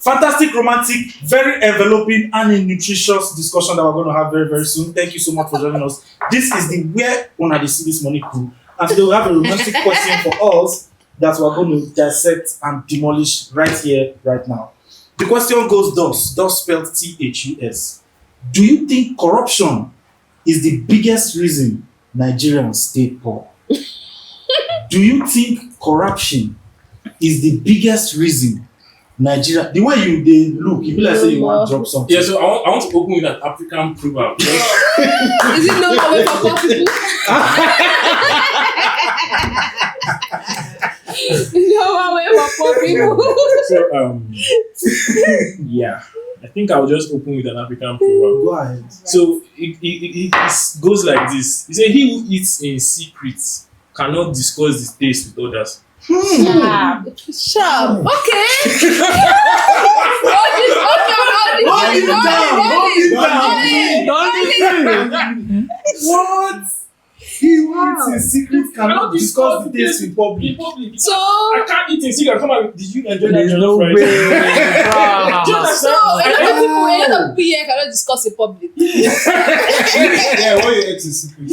fantastic, romantic, very enveloping and a nutritious discussion that we're going to have very, very soon. Thank you so much for joining us. This is the Where Una Dey See This Money crew. And today we have a romantic question for us that we're going to dissect and demolish right here, right now. The question goes thus spelled THUS. Do you think corruption is the biggest reason Nigerians stay poor? Do you think corruption is the biggest reason Nigeria? The way they look, you feel like say you want to drop something. Yeah, so I want to open with an African proverb. Is it no way for poor people? No way for poor people. So yeah, I think I'll just open with an African proverb. Go ahead. So it goes like this. He said, "He who eats in secret cannot discuss his taste with others." Sharp. Okay. What? He who eats in secret cannot discuss the taste in public. So I can't eat in secret. Come on, did you enjoy that? There's no way. So a lot of people here cannot discuss in public. Yeah, what you eat in secret?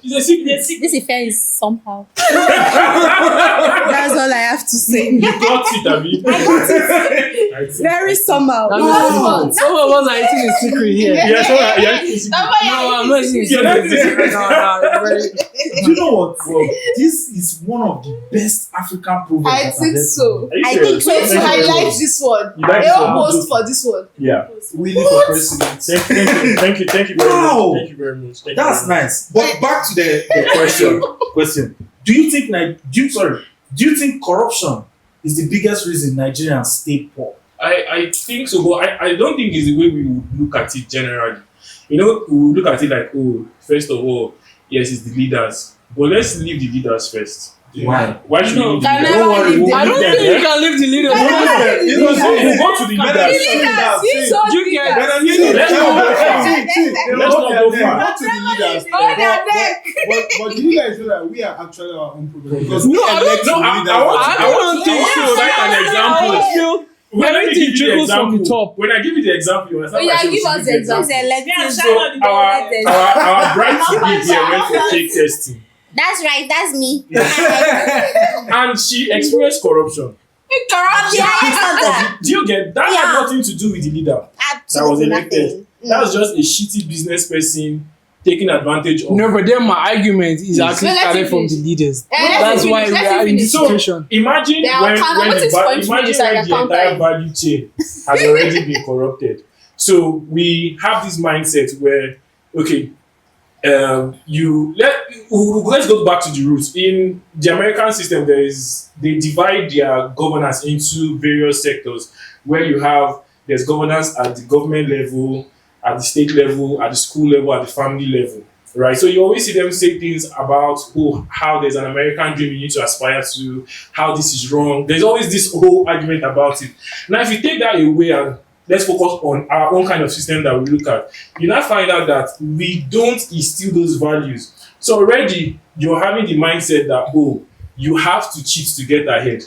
It's a secret. This affair is somehow. That's all I have to say. You got it, Abi. Very somehow. Some of us are eating in secret here. Yeah, so you're eating in secret. No, I'm not eating in You're not secret. eating in secret. Do you know what? This is one of the best African proverbs. I think so. Are you I serious? think so. I like this one. You like I this will one? post for this one. Yeah. We live for president. Thank you very Wow. much. Thank you very much. That's nice. But back to the question. Do you think corruption is the biggest reason Nigerians stay poor? I think so, but I don't think it's the way we would look at it generally. You know, we would look at it like, oh, first of all, yes, it's the leaders. But let's leave the leaders first. Why? Why should we leave the leaders? Don't worry, we'll I don't leave think them, you can leave the leader. We'll go to the leaders. You get Let's not go far. Let's not go far. Not to the leaders. But do you guys know that we are actually our own problem? Because we No, I elect don't- the leaders. I don't think so. Write an example. When I give Everything you the trickles from the example, top. when I give you the example, you understand Oh, why I yeah, say give we us should the give example. So our bride to be here went for cake testing, That's right, that's me. and she experienced corruption. Do you get that? Had nothing to do with the leader that was Absolutely elected. nothing. That was just a shitty business person taking advantage of. No, but then my argument is actually No, let started it from the finish. leaders. Let That's it why finish, we let it are in this finish. situation. Imagine They are when account- the what is point finish? Like account entire time. value chain has already been corrupted. So we have this mindset where, okay, let's go back to the roots. In the American system, they divide their governance into various sectors where there's governance at the government level, at the state level, at the school level, at the family level. Right, so you always see them say things about how there's an American dream you need to aspire to, how this is wrong. There's always this whole argument about it. Now, if you take that away and let's focus on our own kind of system that we look at, you now find out that we don't instill those values. So already you're having the mindset that, you have to cheat to get ahead.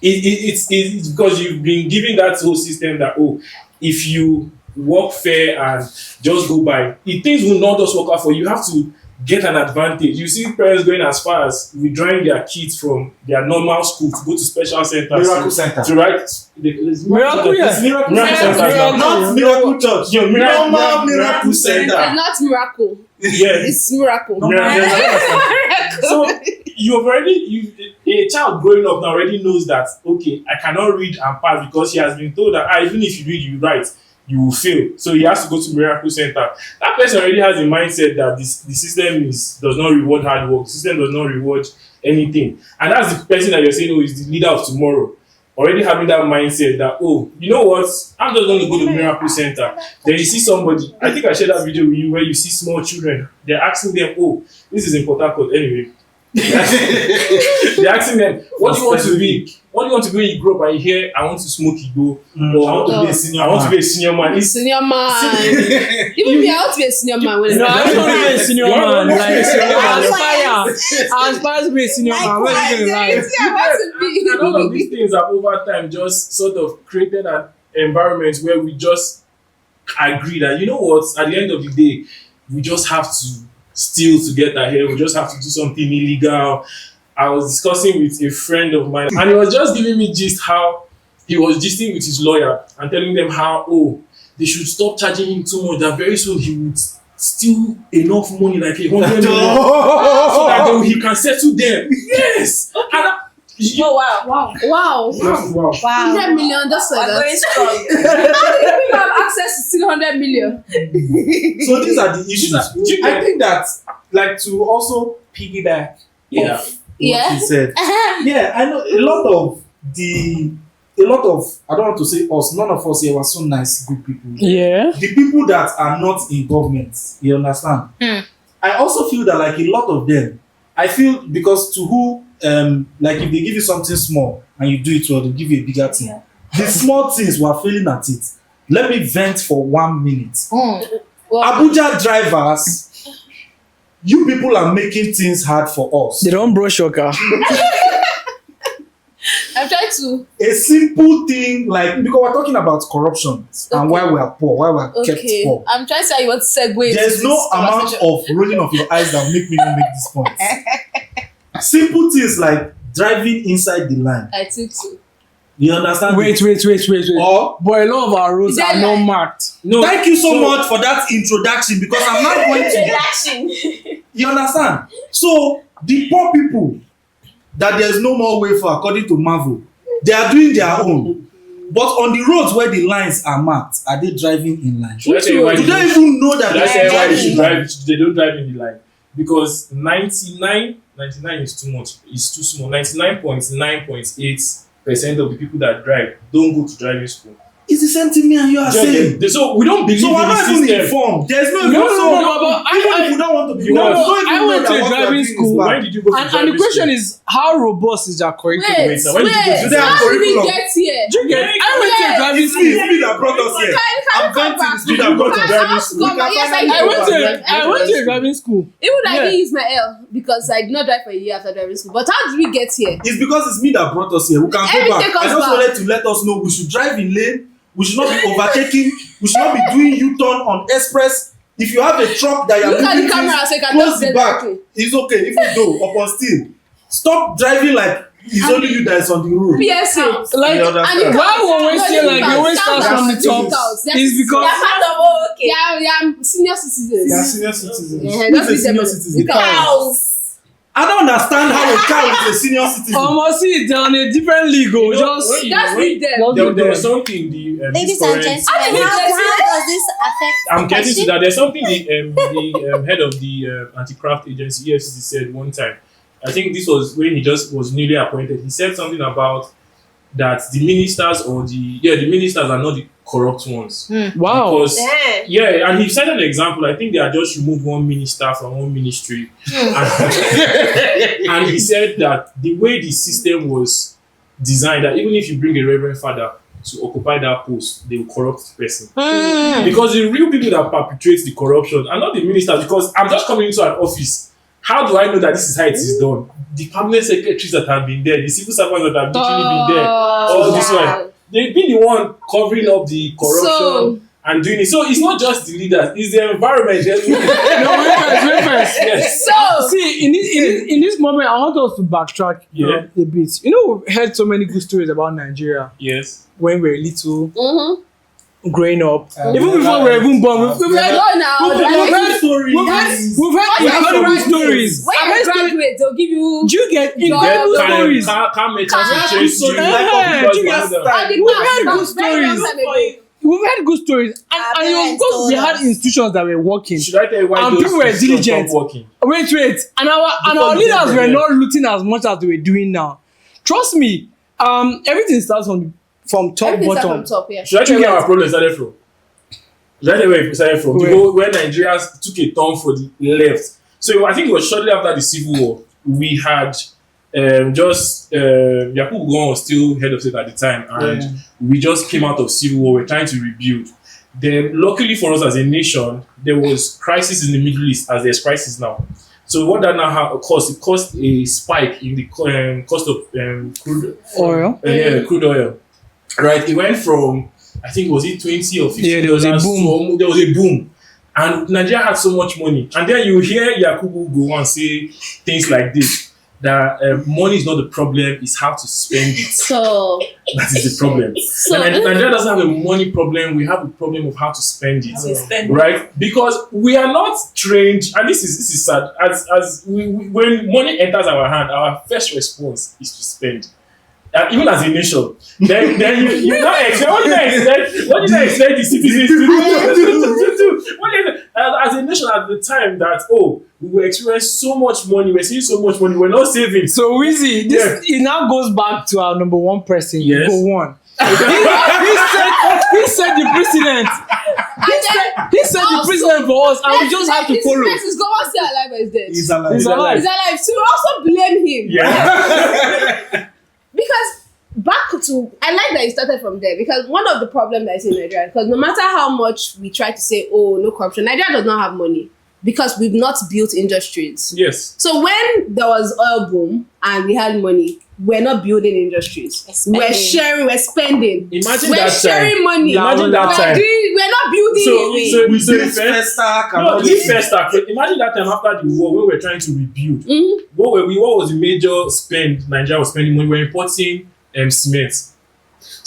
It's because you've been given that whole system that, if you work fair and just go by, things will not just work out for you. You have to get an advantage. You see parents going as far as withdrawing their kids from their normal school to go to special centers. Miracle center. To write. Miracle, yes. Miracle Miracle center. center. Not Miracle Church. Yo, Normal Miracle It's Center. not miracle. Yeah. It's miracle. So a child growing up now already knows that, okay, I cannot read and pass because he has been told that even if you read, you write, you will fail. So he has to go to Miracle Center. That person already has a mindset that the system does not reward hard work. The system does not reward anything. And that's the person that you're saying, is the leader of tomorrow. Already having that mindset that, you know what? I'm just going to go to Miracle Center. Then you see somebody, I think I shared that video with you where you see small children. They're asking them, this is in Port Harcourt anyway. They're asking them, what do you want to be? what do you want to be when you grow up and you hear, I want to smoke Igbo, or I want to be a senior I want to man. be a senior man. It's Senior man. Even me, I want to be a senior man. When No, I don't want to be a senior man. Like, I Likewise. aspire to be a senior man. Where are you going to lie? I want to be. and all of these things have over time just sort of created an environment where we just agree that, you know what, at the end of the day, we just have to steal to get ahead. We just have to do something illegal. I was discussing with a friend of mine, and he was just giving me gist how he was gisting with his lawyer and telling them how, they should stop charging him too much, that very soon he would steal enough money, like 100 million, so that then he can settle them. Yes! Oh, wow. Wow. 100 million, that's We're like going strong. How do people have access to still 100 million? So these are the issues. I think that, like, to also piggyback Yeah. off what Yeah. you said. Yeah, I know a lot of, I don't want to say us, none of us here were so nice, good people. Yeah. The people that are not in government, you understand? I also feel that, like, a lot of them, I feel because to who, like, if they give you something small and you do it well, they'll give you a bigger thing. Yeah. The small things, we're failing at it. Let me vent for 1 minute. Well, Abuja drivers, you people are making things hard for us. They don't brush your car. I'm trying to. A simple thing, like, because we're talking about corruption and why we're poor, why we're kept Okay. poor. I'm trying to say you want to segue. There's into no this amount conversation. of rolling of your eyes that will make me not make this point. Simple things like driving inside the line. I think so. You understand? Wait. Or, But a lot of our roads Is are that not like- marked. No, thank you so much for that introduction, because I'm not going to. Introduction. You understand? So the poor people that there's no more way for, according to Marvel, they are doing their own. But on the roads where the lines are marked, are they driving in line? Should I tell you why Do they they don't- even know that should I tell you why they should driving? drive? They don't drive in the line because 99 is too much. It's too small. 99.9.8% of the people that drive don't go to driving school. It's the same thing me and you are saying. So we don't believe So in we're the not even system. informed. There's no No, information. but Even if we don't want to be No, informed, we don't I even went know to that what we are driving doing is school. bad. When did you go to And the driving question school? is, how robust is their curriculum? Wait, Wait, when did you go to Do they have how did we curriculum? get here? Do you get? I went to Yes. driving It's school. me that brought us here. Can I'm you come venting. back? It's me that brought us Can driving I school. come back? Yes, I went to a driving school. Even I Yeah. didn't use my L because I did not drive for a year after driving school. But how did we get here? It's because it's me that brought us here. We can Let go me back. take us I just back. wanted to let us know we should drive in lane. We should not be overtaking. We should not be doing U-turn on express. If you have a truck that you're Look at the moving camera things, so you can close just the say back. that. It's okay. If you do, upon still. Stop driving like it's only you that is on the road. PSA. Like, You understand? And why we always say like they always start from the top? Is because They're part of all okay. Yeah, senior citizens. They are senior citizens. Yeah, Who's that's a the senior difference. citizen? Cows. I don't understand how a cow is a senior citizen. almost see they're on a different league. You know, Just when you- That's when- with them. There was something the Ladies this and current- gentlemen, how does this affect I'm the getting to question? that. There's something the head of the anti-craft agency EFCC said one time. I think this was when he just was newly appointed. He said something about that the ministers are not the corrupt ones. wow. Because Yeah. and he cited an example. I think they had just removed one minister from one ministry, and he said that the way the system was designed, that even if you bring a reverend father to occupy that post, they will corrupt the person. Because the real people that perpetrate the corruption are not the ministers. Because I'm just coming into an office. How do I know that this is how it is done? The permanent secretaries that have been there, the civil servants that have literally been there, all this one, they've been the one covering up the corruption and doing it. So it's not just the leaders; it's the environment. No, wait first. Yes. So See, in this moment, I want us to backtrack Yeah. a bit. You know, we've heard so many good stories about Nigeria Yes. when we were little, mm-hmm. growing up. Even before we were even born, we've heard Go now. We've Like, heard incredible stories. when you graduate, they'll give you. Do you get Your- incredible stories? Car merchants will chase you. Yeah, because you you get have them. We've heard good stories. We've heard good stories, Our and parents of course we told had us. institutions that were working. Should I tell you why And those people were institutions diligent. stopped working? Wait, and our Because leaders they were said not looting as much as they were doing now. Trust me, everything starts from top Everything starts bottom. from top, yeah. Should I tell you where our problem started from? Should I tell you where it started from? Where? When Nigerians took a turn for the left. So I think it was shortly after the Civil War. We had Yakubu Gowon was still head of state at the time, and we just came out of civil war. We're trying to rebuild. Then, luckily for us as a nation, there was crisis in the Middle East, as there's crisis now. So what that now caused, it caused a spike in the cost of crude Oil. Crude oil. Right, it went from, I think, was it 20 or 50? Yeah, there was a boom. There was a boom. And Nigeria had so much money. And then you hear Yakubu go and say things like this, that money is not the problem, it's how to spend it. So That is the problem. And Nigeria doesn't have a money problem, we have a problem of how to spend it. Right? Because we are not trained, and this is sad, when money enters our hand, our first response is to spend. Even as a nation, then you not expect. What did I expect the citizens to do? As a nation at the time that we were experiencing so much money, we're seeing so much money, we're not saving. So Wizzy, it now goes back to our number one person. Yes. Go on. he set the precedent. He set the precedent for us, and we just have to follow. This is God still alive or is dead? He's alive. He's alive. He's alive. So we also blame him. Yeah. Because back to, I like that it started from there, because one of the problems that is in Nigeria, because no matter how much we try to say, no corruption, Nigeria does not have money because we've not built industries. Yes. So when there was oil boom and we had money, we're not building industries. We're sharing, we're spending. Imagine we're that sharing time. money. Imagine that time. We're not building Imagine that time after the war when we were trying to rebuild. What was the major spend Nigeria was spending when we were importing cement?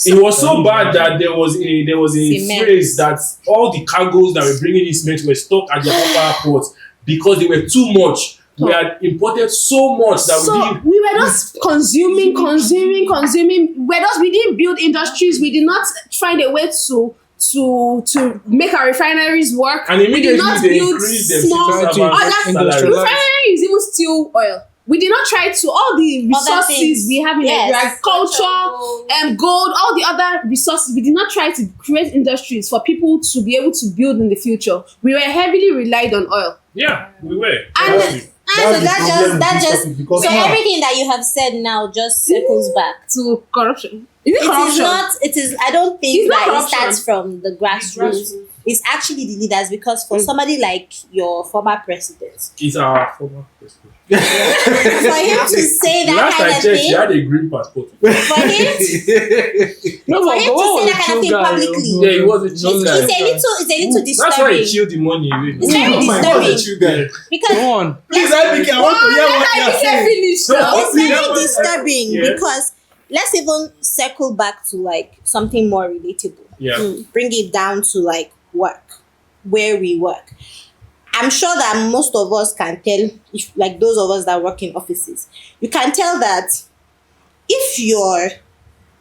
It was so bad that there was a phrase that all the cargoes that were bringing in cement were stuck at the upper ports because they were too much. We had imported so much that we were just consuming. We didn't build industries. We did not find a way to make our refineries work. And immediately we did not they build increased them small salaries. refineries, even still oil. We did not try to all the resources we have in agriculture, gold, all the other resources. We did not try to create industries for people to be able to build in the future. We were heavily relied on oil. Yeah, we were. So everything that you have said now just circles back to corruption. I don't think that it corruption. starts from the grassroots. It's actually the leaders, because for somebody like your former president, He's our former president. for him to say that Last kind I of checked, he thing, had a green passport. for him to say that kind of thing publicly, Yeah, he was a chill guy. it's a little disturbing. That's why he chilled the money. Really. It's very disturbing. Because Go on. Please, I want to hear what you are saying. Finish now. it's very disturbing, because let's even circle back to like something more relatable. Yeah. Bring it down to like work, where we work. I'm sure that most of us can tell, if like those of us that work in offices, you can tell that if your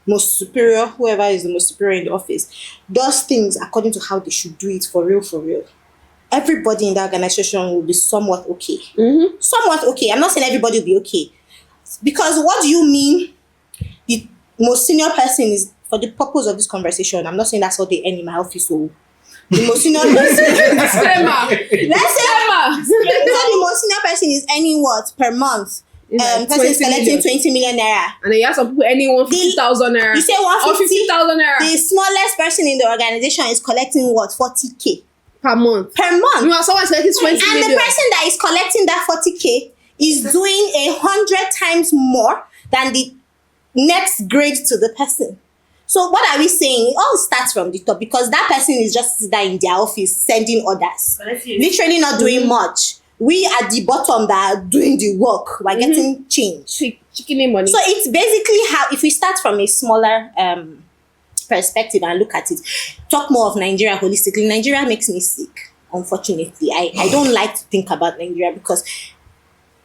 most superior, whoever is the most superior in the office, does things according to how they should do it for real, everybody in the organization will be somewhat okay. Somewhat okay. I'm not saying everybody will be okay. Because what do you mean the most senior person is, for the purpose of this conversation, I'm not saying that's what they earn in my office, so the most senior person, let's say the most senior person is earning what per month? Person is collecting 20 million naira. And then you have some people earning 150,000 naira. You say 150,000 naira. The smallest person in the organization is collecting what? 40k per month. You are someone collecting 20 and million. the person that is collecting that 40k is doing 100 times more than the next grade to the person. So what are we saying? It all starts from the top, because that person is just there in their office sending orders, literally not doing much. We at the bottom that are doing the work, we're getting change. Chicken money. So it's basically how, if we start from a smaller perspective and look at it, talk more of Nigeria holistically. Nigeria makes me sick, unfortunately. I don't like to think about Nigeria, because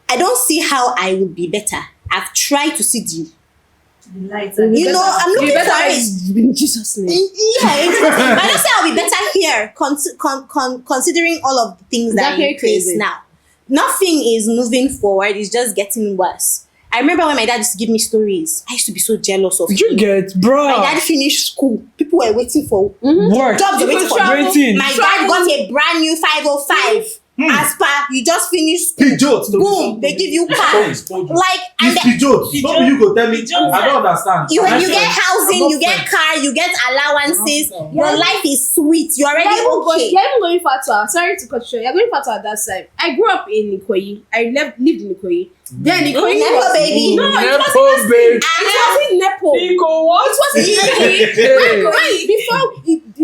I don't see how I would be better. I've tried to see the I'm looking for it in Jesus' name. Yeah, exactly. I don't say I'll be better here, considering all of the things that are in place now. Nothing is moving forward, it's just getting worse. I remember when my dad used to give me stories, I used to be so jealous of him. You get, bro. My dad finished school, people were waiting for work. jobs, were waiting for waiting. My dad got a brand new 505. As per you just finished school, Pijot. boom, they give you car. Like, and It's then Pijot. Don't you go tell me. I don't understand. you And I get said, housing, I'm you not get friends. car, you get allowances. Yeah. Your life is sweet. You're already okay. You're even going far. Sorry to cut you short. You're going far at that side. I grew up in Ikoyi. I lived in Ikoyi. Then Ikoyi Nepo was baby. No, it Nepo wasn't. baby. It wasn't Nepo. Iko what? It wasn't Ikoyi. Wait, before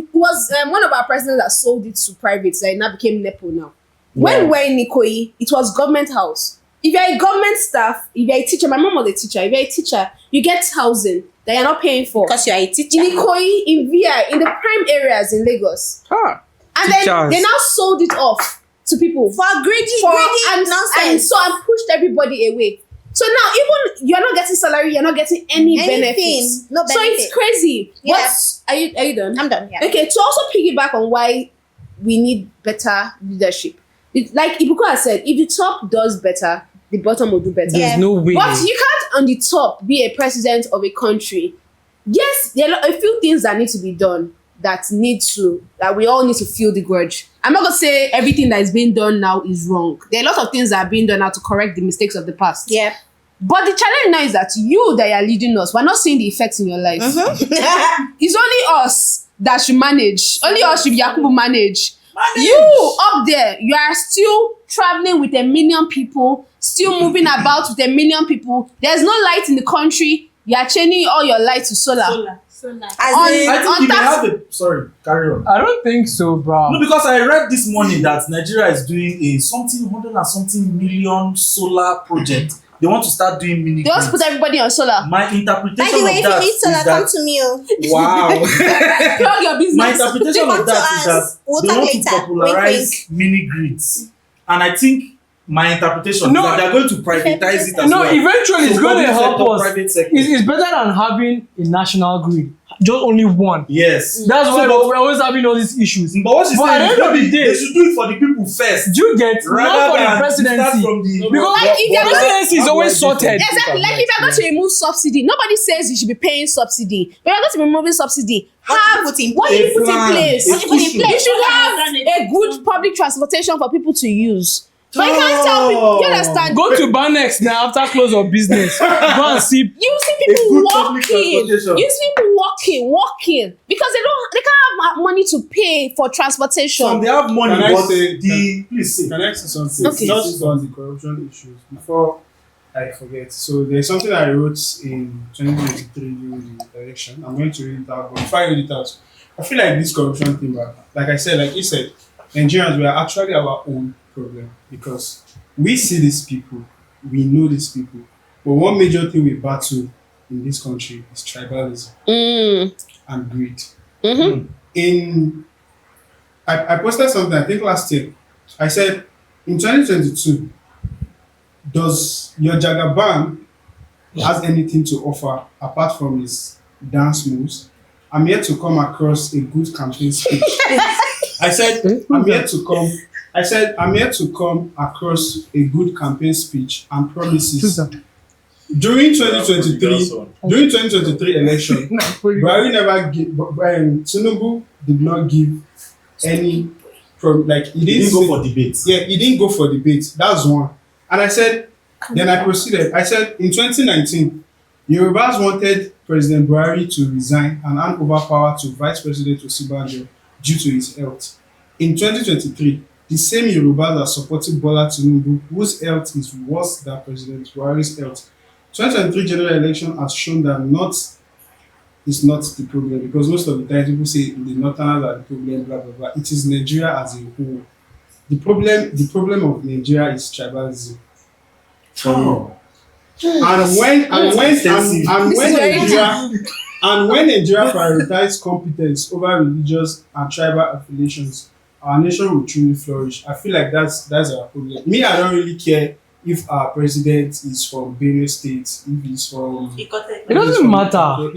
it was one of our presidents that sold it to private, so it now became Nepo now. When we were in Ikoyi, it was government house. If you're a government staff, if you're a teacher, my mom was a teacher. If you're a teacher, you get housing that you're not paying for. Because you're a teacher. In Ikoyi, in VI, in the prime areas in Lagos. And then Teachers. they now sold it off to people. For greedy And nonsense. so I pushed everybody away. So now even you're not getting salary, you're not getting any benefits. No So benefit. it's crazy. Yeah. Are you done? I'm done. Yeah. Okay, to also piggyback on why we need better leadership. Like Ibuko has said, if the top does better, the bottom will do better. Yeah. There's no way. But you can't on the top be a president of a country. Yes, there are a few things that need to be done that we all need to feel the grudge. I'm not gonna say everything that is being done now is wrong. There are a lot of things that are being done now to correct the mistakes of the past. Yeah. But the challenge now is that you that are leading us, we're not seeing the effects in your life. It's only us that should manage. Only us should Yakubu manage. You up there, you are still traveling with 1 million people, still moving about with 1 million people. There's no light in the country. You are changing all your light to solar. As On- in, I think you may tax- have a. Sorry, carry on. I don't think so, bro. No, because I read this morning that Nigeria is doing a something 100 and something million solar project. They want to start doing mini They want to grids. put everybody on solar. My interpretation by the way, of if that you need solar, is come that to me. Oh. wow. Plug your business. My interpretation Come of to that is us. that We'll they talk want later. to popularize Wink, mini grids, and I think my interpretation No. is that they're going to privatize it as No, well. eventually it's So going to public help sector, us. private sector. It's better than having a national grid. Just only one. Yes. That's why So, we're always having all these issues. but what she's But saying at is the end of maybe the day- they should do it for the people first. Do you get not Rather for the than presidency? start from the Because Like, if you're the presidency is always sorted. Exactly. Like if you're going to remove subsidy, nobody says you should be paying subsidy. But you're going to be removing subsidy. What do you put in What do you A put in plan, place? a What do you put in cushion. place? You should have a good public transportation for people to use. But you can't tell people. You understand? Go to Banex now after close of business. Go and see. You see A people good public walking. transportation. You see people walking because they can't have money to pay for transportation. Some they have money, Can I but say- please say. Can I say something? Okay. Just on the corruption issues before I forget. So there's something I wrote in 2023 during the election. I'm going to read it out, but before I read it out, I feel like this corruption thing, but like I said, like you said, Nigerians, we are actually our own problem because we see these people, we know these people, but one major thing we battle in this country is tribalism and greed. I posted something I think last year. I said in 2022, does your Jagaban has anything to offer apart from his dance moves? I'm here to come across a good campaign speech. I said I'm here to come across a good campaign speech and promises. During 2023 election, Buhari never give. Tinubu did not give any. He didn't go for debate. Yeah, he didn't go for debate. That's one. And I said, then I proceeded. I said in 2019, Yorubas wanted President Buhari to resign and hand over power to Vice President Osinbajo due to his health. In 2023, the same Yorubas are supporting Bola Tinubu, whose health is worse than President Buhari's health. 2023 general election has shown that is not the problem, because most of the time people say the northerners are the problem, blah blah blah. It is Nigeria as a whole. The problem of Nigeria is tribalism. Oh. And when Nigeria prioritize competence over religious and tribal affiliations, our nation will truly flourish. I feel like that's our problem. Me, I don't really care if our president is from Benue State, if he's from. It doesn't matter.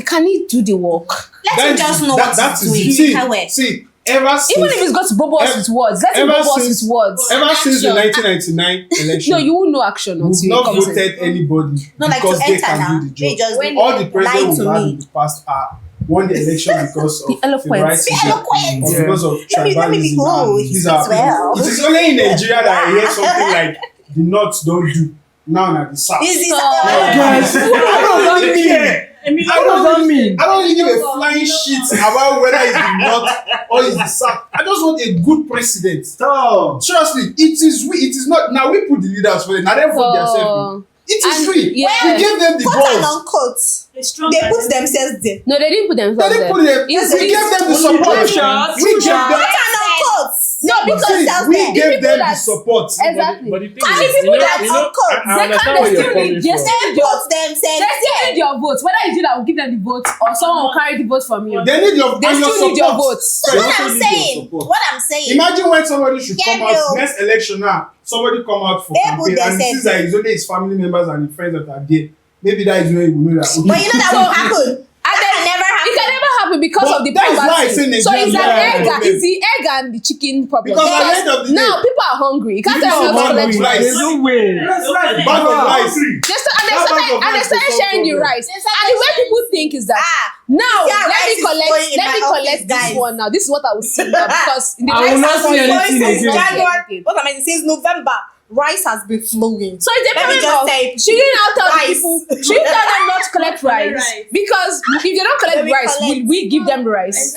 Can he do the work? let him just know what that he's is doing. it. See, Ever since, Even if he's got to bobo us with words, let him ever bobo us since- with words. ever since the Action. 1999 election, No, you will know action we've until not it comes in. voted anybody no, like because to they enter can now. do the They job. just When All the lie presidents to we've had me. in the past are won the election because of eloquence. Eloquent. or because of Let me be tribalism. cool. And these are Well. it is only in Nigeria that I hear something like the North don't do. Now na the South. This is Guys, what does that mean? What does that mean? I don't really give a flying shit about whether it's the North or it's the South. I just want a good president. Stop. Trust me, it is not. Now we put the leaders for it. Now they vote themselves. It is And- free. yeah. We give them the quote and votes. unquote. They put themselves there. No, they didn't put They themselves didn't there. put them. It's- We gave them the support. True shot, We true gave shot. them. Quote and unquote. No, put See, themselves we there. gave them the that- support. Exactly. But the thing And is, the people that I They understand where you're coming They from. still They put themselves They still there. need your votes. Whether it's you that will give them the votes or someone will carry the vote from you. They need your They and your still need your support. votes. So They what also I'm need your saying, support. what I'm saying. Imagine when somebody should Yeah, come out bro. next election now. Somebody come out for They put campaign and themselves sees that it's only his family members and his friends that are there. Maybe that is when you will know that. Okay, But you know that won't happen. And That can never It can happen. never happen because But of the that is why I poverty. say So it's Nigeria an egg. problem. It's the egg and the chicken problem. Because at the end of the day- now people are hungry. You can't People tell are them not to hungry. collect rice. There's no way. That's right. Bag of rice. And they That started, bag of and they rice started is some sharing the problem. rice. And the way people think is that now Yeah, let rice me is going collect in my office, this guys. one now. This is what I will see now because in the I will rice not has see been anything flowing again. since January. What am I saying? Since November, rice has been flowing. So it's a Let me problem just of say, she didn't now tell the rice. people she didn't tell them not to collect rice because if they don't collect Let me rice, collect. we give them rice.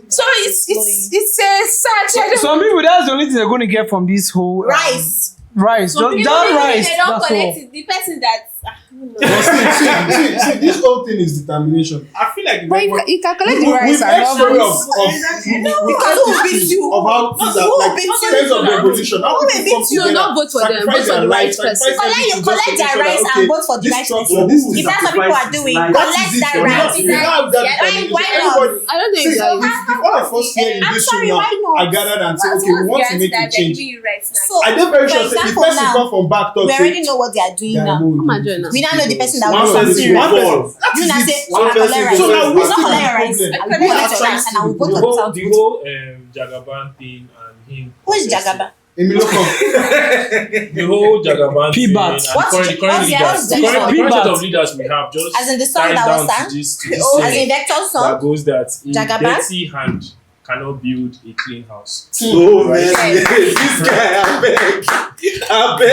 So it's a sad. Some people, that's the only thing they're going to get from this whole Rice. rice. Just Even that if rice. they don't That's collect all. it, the person that But see, this whole thing is determination. I feel like But you can collect the we've rice and heard not story vote. we've because heard who beat histories you? of how things are Who like beat you? sense of revolution. How Who people beat come you? together, No, vote for them. sacrifice Vote for their the right lives, person. sacrifice everything Collect just to their make sure rice that, and okay, vote for the this right structure, person. this If is that's what people are doing, That collect is it that for rice. us. We have that Why determination. not? Everybody, I don't think see, that if all of us here in I'm this sorry, room now why not? are gathered and say, okay, we want to make a change. So, I dey very sure for say the example, person now, come from back talk we say already know what they are doing now. Come on, join us. We now know the person that One will do person something. will fall. You now say, One I person collect will rice. So now we I still collect have rice. problem. I We collect are rice trying and I will to vote do for The the whole Jagaban thing and him. Who is Jagaba? Emilio come. The whole Jagaban thing and P-Bat. the What's- current what's leaders. the- The current P-Bat. set of leaders we have just As in the song ties that was down sang? to this Oh, as saying in Vector's that song? goes that a Jagaban? dirty hand cannot build a clean house. Oh man, this guy, I beg.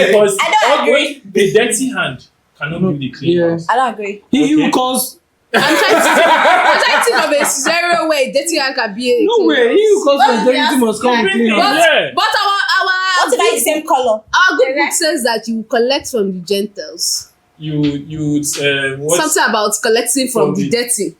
Because I don't agree. a dirty hand cannot build a clean Yeah. house. I don't agree. He Okay. will cause. I'm trying to think of a scenario where dirty hand can be a No way. He will cause prosperity must come with clean house. Yeah. But What if I the same color? our good book says that you collect from the Gentiles. You what Something about collecting from the dirty.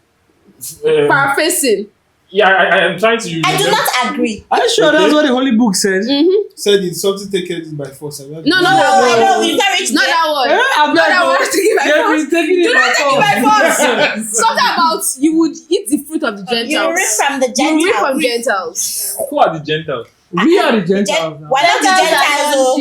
Paraphrasing. yeah, I am trying to I do not agree. Are you sure that's what the Holy Book says? Said it's something taken by force. No, No, I know we can't reach Not there. that one. I'm Not that one. Taking by They've force. been taking it Do not take it by by force. Something about you would eat the fruit of the You Gentiles. read from the You read from Gentiles. Gentiles. who are the Gentiles? We are the Gentiles. now. Why not the Gentiles? Oh?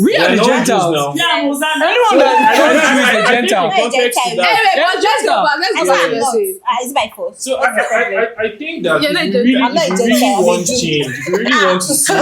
We are the not Jews Gentiles. now. Anyone that don't choose the I think Gentile. in context to that. Anyway, but let's go back. Let's I go said back to I'm the not. saying. It's by force. So I think that You're not if you Gentile. I'm not really Gentile, want I'm a Jew. change, if you really want to see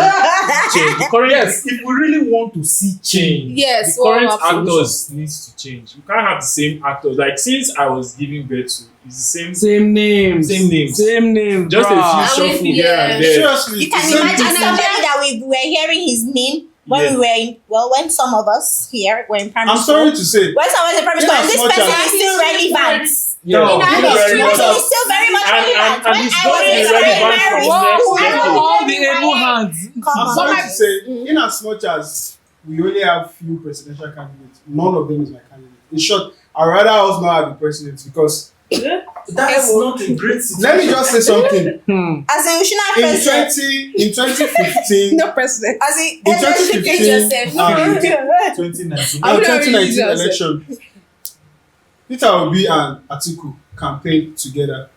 change, the current Yes, if we really want to see change, Yes, the current what happened? actors needs to change. You can't have the same actors. Like since I was giving birth to, it's the same Same names. Same names. Same name. just a bruh. few And shuffle we- here and there. Seriously. You can same imagine thing. somebody that we were hearing his name when Yeah. we were in, when some of us here were in primary I'm school. sorry to say. When someone was in primary In school, and as this much person as- is still relevant. Yeah, No, In our very history, much person as- is still very much And- relevant. and When it's I going was to in be relevant primary for the school, next I decade. don't All the know able why. hands. I'm on. sorry to say, in as much as we only have few presidential candidates, none of them is my candidate. In short, I'd rather us not have the president because that's not a great situation. let me just say something. As in, we should not In president. 2015, No president. As in, in 2015, 2019. I would not 2019 really use that, election, Peter Obi and Atiku campaigned together.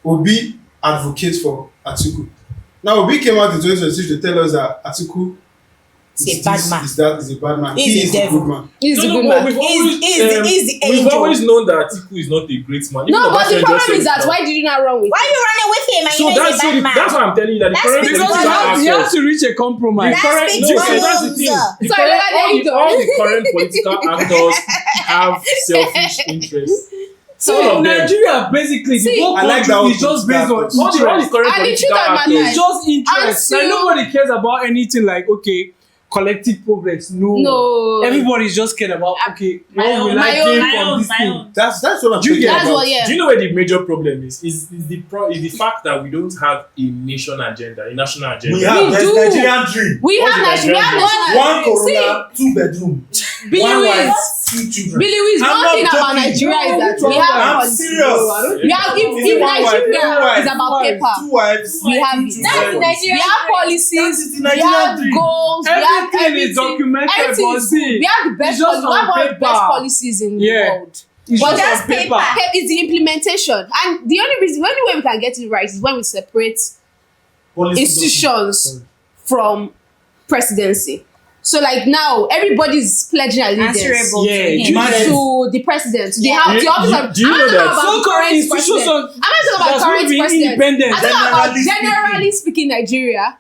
Obi advocates for Atiku. Now Obi came out in 2026 to tell us that Atiku He's a bad man. Is that is a bad man. He's He a is a devil. good man. He's a good but man. we've always, He's the we've angel. always known that Atiku is not a great man. Even No, but the Obasanjo problem said is that it. why did you not run with Why are you running with him and So you know he's that's a bad man? that's what I'm telling you that the That's current because Because political you have actors. to reach a compromise. The That's current, big no, so that's the thing. balloons. The Sorry, current, there you go. all the current political actors have selfish interests. Some So of them. Nigeria, basically, See, the whole I like country that is just based on one. All the interest. current And the political truth of my actors. life- It's just interest. Like Until- nobody cares about anything like collective progress. No. Everybody's just cared about My what own, will my I own, gain my from own, this my thing? own. That's what I'm Do you thinking get That's about. what, yeah. Do you know where the major problem is? Is the fact that we don't have a nation agenda, a national agenda. We have We there's do. Nigerian dream. We What's have the national. We have Nigerian One national. See, corona, 2 bedroom, Billy one Wiz. wife, 2 children. Billy Wiz, I'm one not thing about joking. Nigeria is that No, we have I'm policy. serious. We have, Is if it one wife, Nigeria one wife, is about paper, 2 wives, we have 2 it. That's children. Nigeria. We have That policies, is the we Nigerian have dream. goals, we have Everything is documented, Everything but is see, good. We have the best it's just policies. We have on one of the best paper. policies in the Yeah. world. It's But just that's on paper. paper. It's the implementation. And the only way we can get it right is when we separate Policy institutions from presidency. So like now, everybody's pledging allegiance Answerable Yeah, to him. Imagine- to the president, to the Yeah. house, the office of. Do you I'm know not that- talking about So the called current institutions president. I'm not talking about that's current going to be president. independent. I'm talking about Generally generally speaking, Nigeria.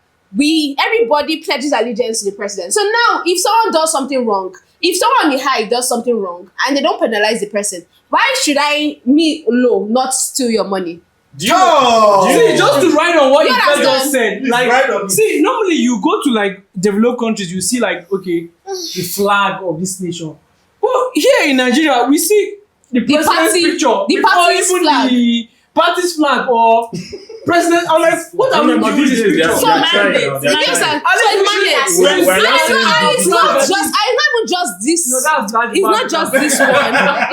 Everybody pledges allegiance to the president. So now, if someone does something wrong, if someone on the high does something wrong, and they don't penalize the person, why should me low not steal your money? Do you know? Oh. See, just to ride on what You you guys understand? just said, Please like, ride on it. see, normally you go to like developed countries, you see like, the flag of this nation. But here in Nigeria, we see the president's party- picture the before party's even flag. the party's flag or president. I'm like, what are we Remember, doing with these this days they are- picture? they are trying now, they You are understand? trying. So it's mandates. We're not And saying it's this not is- just. It's not even just this. No, that's bad. It's not just this one.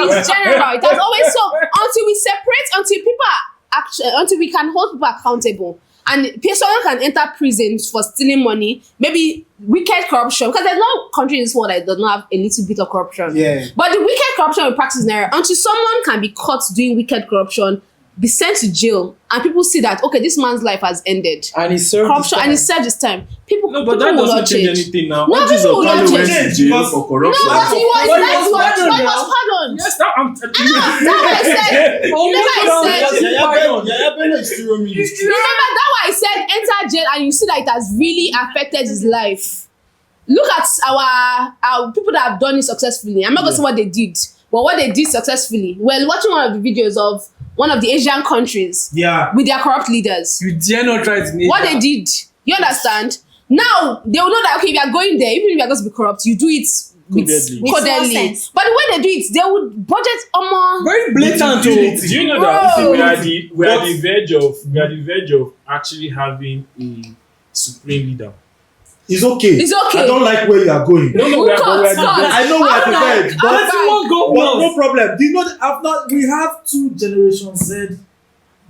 It's general. It has always so until we separate, until we can hold people accountable, and someone can enter prisons for stealing money, maybe wicked corruption. Because there's no country in this world that does not have a little bit of corruption. Yeah. But the wicked corruption we practice now, until someone can be caught doing wicked corruption, be sent to jail, and people see that okay, this man's life has ended. And he served Corruption, and he served his time. People, No, but people that will doesn't not change change. anything now. No, All these people will not Okalo went to change jail because- for No, corruption. but he was But he that was was pardoned that now. was pardoned. Yes, now I'm telling you. That's why I said. Oh, Remember I no, said. no, no. Yaya Bello is still roaming the street. Remember that why I said enter jail, and you see that it has really affected his life. Look at our people that have done it successfully. I'm not going to say what they did, but what they did successfully. Well, watching one of the videos of one of the Asian countries Yeah. with their corrupt leaders, You dare not try to make what they did, you understand? Now they will know that okay, if you are going there, even if you are going to be corrupt, you do it Codedly. With codedly. nonsense. But the way they do it, they would budget very blatant. Do you know that Bro. we are the verge of actually having a supreme leader? It's okay. It's okay. I don't like where you are going. No, Who we are cuts? the Cuts? verge. I know we are the Outside. verge, but Outside. no problem. Do you know that we have 2 Generation Z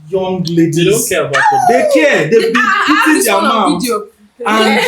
young ladies. They don't care about them. They care. They've been I have putting this their one on mouth. video. And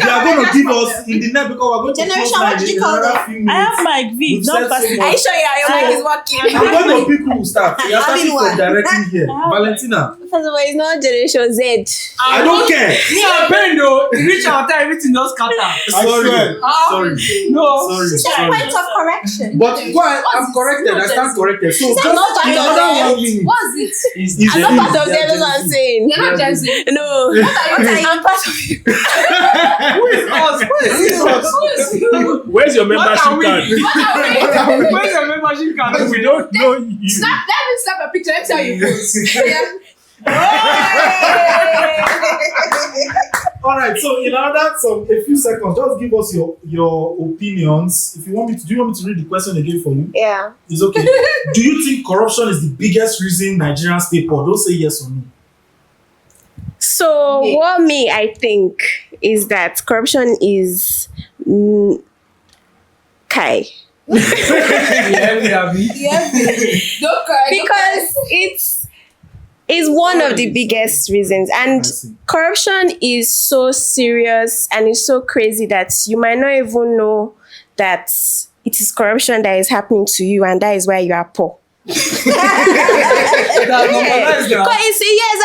they are going to give us in the net because we're going to Generation, close what line did in you call another them? few I minutes. have my We've V, said not so personal. much. Are you sure your mic is working? I'm going to pick who will start. We are starting Having from one. directly here. Valentina, First of all, it's not Generation Z. I don't care. Me and Ben though, reach our time, everything just scatter. Sorry. Sorry. No. Sorry. It's a point of correction. But go ahead. I'm corrected. I stand corrected. So just not part in of another them. 1 minute. What's it? Is I'm not part of them, that's what I'm saying. You're not Gen Z. No. I'm part of you. Who is us? Who is us? Where's your What membership are we? card? Where's your membership card? We don't know you. Let me snap a picture. Let's see how you pose. Yeah. All right. So in a few seconds, just give us your opinions. If you want me to, do you want me to read the question again for you? Yeah. It's okay. Do you think corruption is the biggest reason Nigerians stay poor? Don't say yes or no. So what I think is that corruption is Kai. Yeah, Don't cry. Because it's one of the biggest reasons, and I see. corruption is so serious and it's so crazy that you might not even know that it is corruption that is happening to you, and that is why you are poor. Because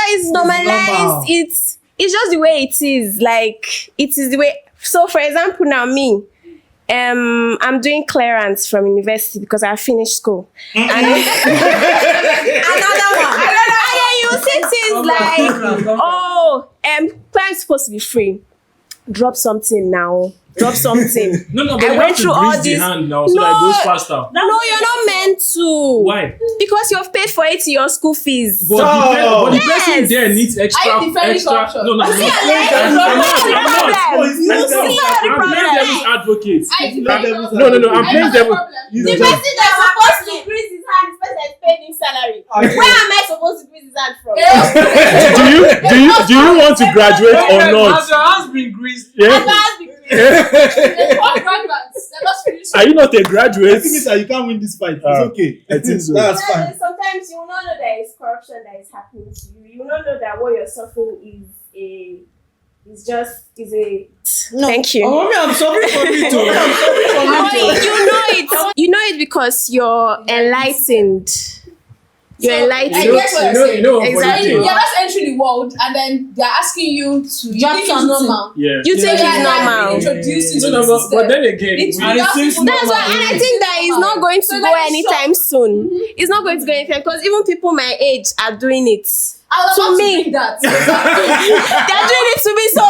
it's normalized. normal. It's just the way it is. Like it is the way. So, for example, now me, I'm doing clearance from university because I finished school. And another one. And then you see things like, clearance is supposed to be free. drop something now. Drop something. No, but I you went have to through all grease the this. hand now so No. that it goes faster. No, you're not meant to. Why? Because you've paid for it in your school fees. But the person Yes. there needs extra. Are you defending extra. corruption? No. See, I'm that's not. the problem. It's See, that's the I'm playing problem. devil's advocate. I defend corruption. No. I'm I playing have a devil. problem. The person that's supposed to grease his hand is person that's paying him salary. Where am I supposed to grease his hand from? Do you want to graduate or not? Has your hands been greased? Yeah. All graduates, they're not finished. Are you not a The graduate? thing is that you can't win this fight. Ah. It's okay. I think so. That's fine. Sometimes you will not know there is corruption that is happening to you. You will not know that what you're suffering is a no. Thank you. Oh, mommy, I'm sorry for me too. You know it because you're enlightened. You're enlightened. I get what you're saying. You know Exactly. You're just entering the world and then they're asking you to Drop think it's something. normal. Yeah. You think So it's you're normal. introduced into No, the but system. then again, It's we- And it without seems people- That's why, and I think that it's not going to So go like it's anytime soon. It's not going to go anytime because even people my age are doing it. I was To about me. bring that. They're doing it to me, so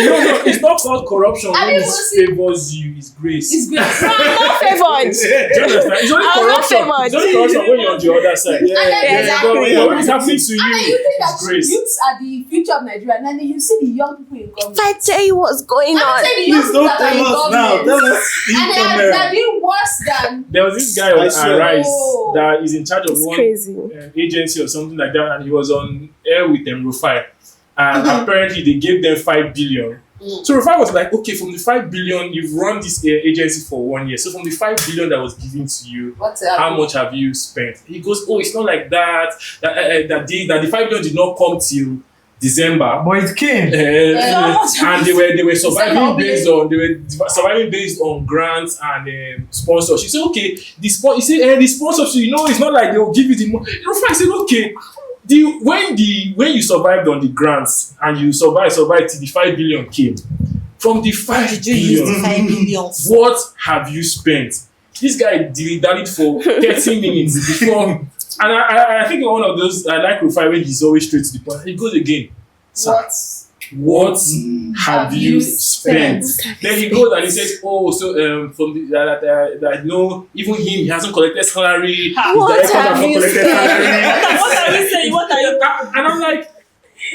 no, it's not called corruption I when mean, it we'll see. favors you. It's grace. It's great. no, I'm not favored. Do you understand? It's only I'm not corruption. favored. It's only corruption when you're on the other side. Exactly. But when it's happening to And then you, you think that it's grace. youths are the future of Nigeria, and then you see the young people in government. If I tell you what's going I'm on, saying the young Please people don't that are in tell us now. government. Tell us in And camera. they're doing worse than. There was this guy I on swear. Arise Oh. that is in charge of it's one crazy. agency or something like that, and he was on air with them, Rufai. And apparently they gave them 5 billion. So Rufai was like, okay, from the 5 billion, you've run this agency for 1 year. So from the 5 billion that was given to you, What's how much have you spent? He goes, oh, it's not like that. That the 5 billion did not come till December. But it came. And they were surviving December, surviving based on grants and sponsors. She said, okay, the sponsorship, it's not like they will give you the money. I said, okay. When you survived on the grants and you survived till the 5 billion came, from the 5 billion, 5 million. what have you spent? This guy did it for 30 minutes before. And I think one of those, I like Rufai when he's always straight to the point. He goes again, sir, what have you spent? Then he goes and he says, oh, so from the that no, even him, he hasn't collected salary. What His director have you collected salary. What are you saying? What are you? And I'm like,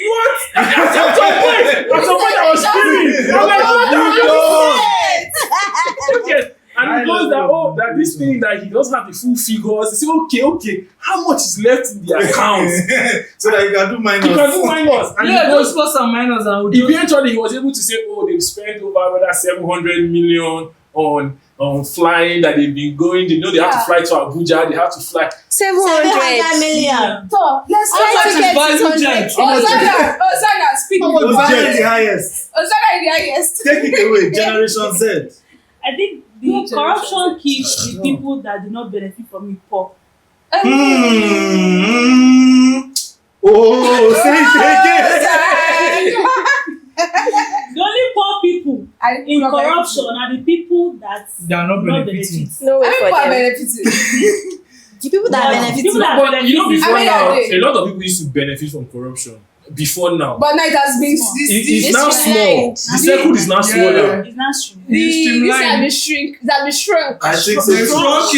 what? At some point I was screaming. I'm like, what have you spent? And he goes that this thing that he doesn't have the full figures. He said, okay, how much is left in the account? So that you can do minus. You can do minus. And Yeah, he those goes, plus and minus and we just eventually he was able to say, oh, they've spent over whether 700 million on flying that they've been going. They know they have to fly to Abuja. They have to fly. 700 million. So let's How try much to is get value 600. jet? Osaga, speak. Osaga is the highest. Osaga is the highest. Take it away, Generation Z. I think the corruption keeps the people that do not benefit from it poor. Oh, say it again. The only poor people in corruption are the people that they are not do not benefiting. benefit. No way for them. The people that benefit. People that But before I mean, now, I did. a lot of people used to benefit from corruption. Before now. But now it has been It's now small. streamlined. The circle is now smaller. It's not true. this has been shrink. It has been shrunk. I think so. It's wrong.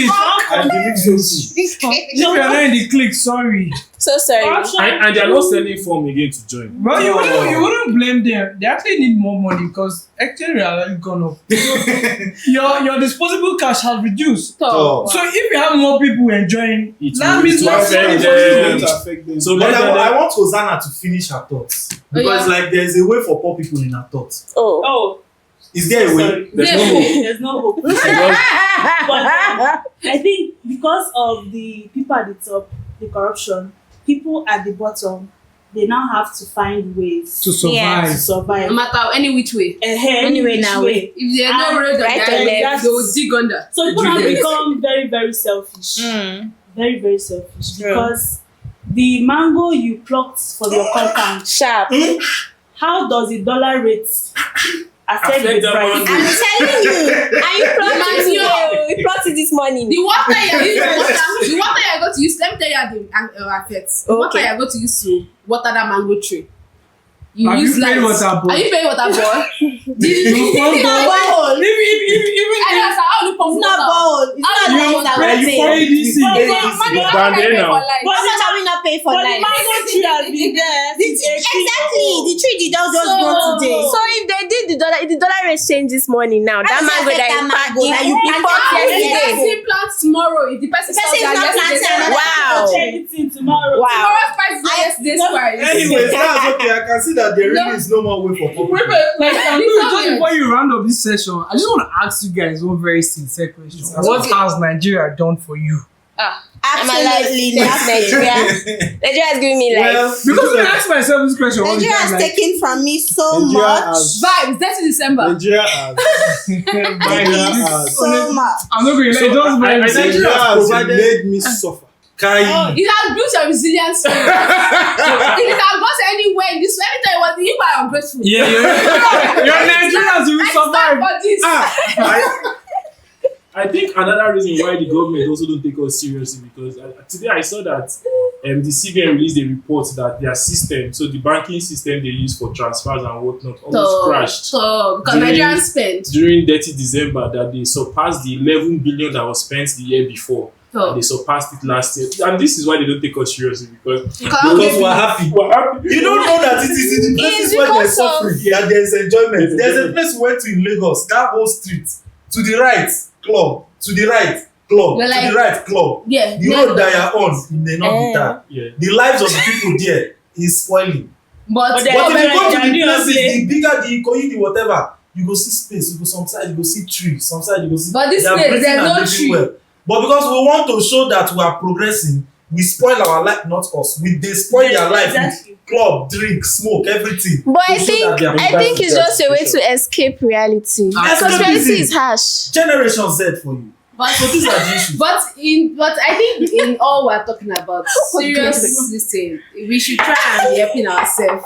I believe so too. If you are not in the clique, sorry. So sorry. Corruption. And they are not selling form again to join. Well, you wouldn't blame them. They actually need more money because actually are gone up. your disposable cash has reduced. So, So if you have more people enjoying, It that will- means it will less affect money for them. you. So but let them- I want Hosanna to finish her thoughts. Because like there's a way for poor people in her thoughts. Oh. Oh, Is there a way? sorry. There's no hope. There's no hope. Because But I think because of the people at the top, the corruption, people at the bottom, they now have to find ways To survive. to survive. No matter any which way. Anyway, now way. If there's no road on right their or left, left. they will dig under. So people have become very, very selfish. Very, very selfish. True. Because the mango you plucked from your compound, Sharp. how does the dollar rate affect Affect the the price? mango. I'm telling you. And you plucked it today. You plucked it this morning. The water you're going to use, let me tell you how the effects. The water Okay. you're going to use to water that mango tree. You Have use you played lights. water ball? Are you playing water ball? Borehole. Even I know, so how you pump It's not water? borehole. It's not You lights that pay we you pay. for ADC. Down there now. How much have we not paid for But the lights? mango tree has been there. since Exactly. 18. The tree did not just grow today. So if they did if the dollar rate changes money now, that How does mango affect that that you mango pack that you you planted bought yesterday? If yesterday. the person plants tomorrow, if the person The person is not planting another Wow. Anything tomorrow. Wow. Tomorrow's price is not yesterday's price. Anyways, that's okay. I can see that there really is no more way for people. Just before you round up this session, I just want to ask you guys one very sincere question. What has Nigeria done for you? Absolutely That's nothing. Nigeria. Nigeria is giving me life. Well, Because when I ask myself this question, all the Nigeria time, has like, taken from me so Nigeria much. has- Vibes, that's in December. Nigeria has. Nigeria has. So much. I'm not going to So, let just I- I- Nigeria has made me suffer. Kai. It has built your resilience. If it has gone anywhere in this, every time was you are ungrateful. Yeah, you're Nigerians, you will I stand survive. for this. I think another reason why the government also don't take us seriously because today I saw that the CBN released a report that their system, so the banking system they use for transfers and whatnot, almost crashed So, because During- Nigerians spend. during 30 December. That they surpassed the 11 billion that was spent the year before. So, And they surpassed it last year, and this is why they don't take us seriously because Because we're happy. we're happy. You don't know that it is in the places where there's because of- suffering that there's enjoyment. There's a place we went to in Lagos, that whole street. To the right, club. To the right, club. We're To like- the right, club. yeah. The road that you're on, it may not be that. Yeah. The lives of the people there is spoiling. But But But if you go to the Nigeria places, play. the bigger the Ikoyi, the whatever, you go see space, you go some side, you go see tree, some side you go see. But this they are place, breathing there's and no living tree. well. But because we want to show that we are progressing, we spoil our life, not us. They spoil their life Exactly. with club, drink, smoke, everything. But to I show think that they are it's just a way to escape reality. Because Escapism. reality is harsh. Generation Z for you. But So these are the issues. but I think in all we're talking about serious listening, we should try and be helping ourselves.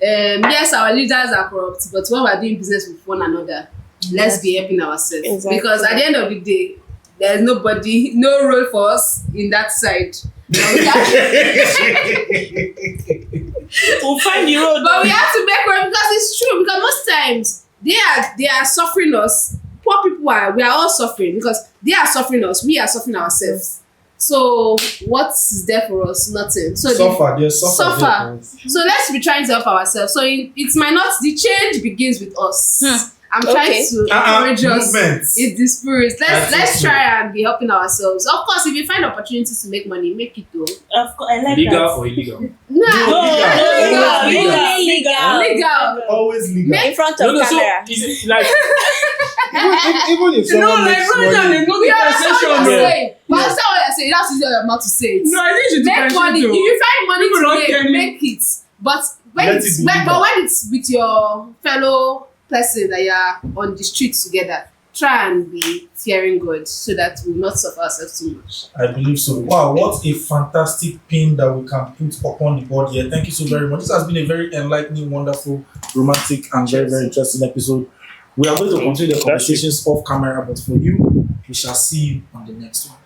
Yes, our leaders are corrupt, but when we're doing business with one another, let's be helping ourselves. Exactly. Because at the end of the day, there's nobody, no role for us in that side. We'll find the road. But we have to make room because it's true. Because most times they are suffering us. Poor people we are all suffering because they are suffering us. We are suffering ourselves. So what is there for us? Nothing. So Suffer, yes, suffer. Suffer. Yes. so let's be trying to help ourselves. So it might not. The change begins with us. I'm trying Okay. to encourage us. Movement. It's the spirit. That's Let's so try and be helping ourselves. Of course, if you find opportunities to make money, make it though. Of course, I like Legal that. or illegal? No, Legal. legal. Always legal. In front No, of no. So camera. is it like Even if someone makes money, no We understand what differentiation. you're Yeah. saying. But I understand what you're saying. That's easy on your mouth to say it. No, I think you should Make money. If differentiate. you find money People don't to tell make, me. make it. But when Let it's it be legal. when it's with your fellow person that you are on the street together, try and be fearing God so that we will not suffer ourselves too much. I believe so. Wow, what a fantastic pin that we can put upon the board here. Thank you so very much. This has been a very enlightening, wonderful, romantic, and very, very interesting episode. We are going to continue the conversations off camera, but for you, we shall see you on the next one.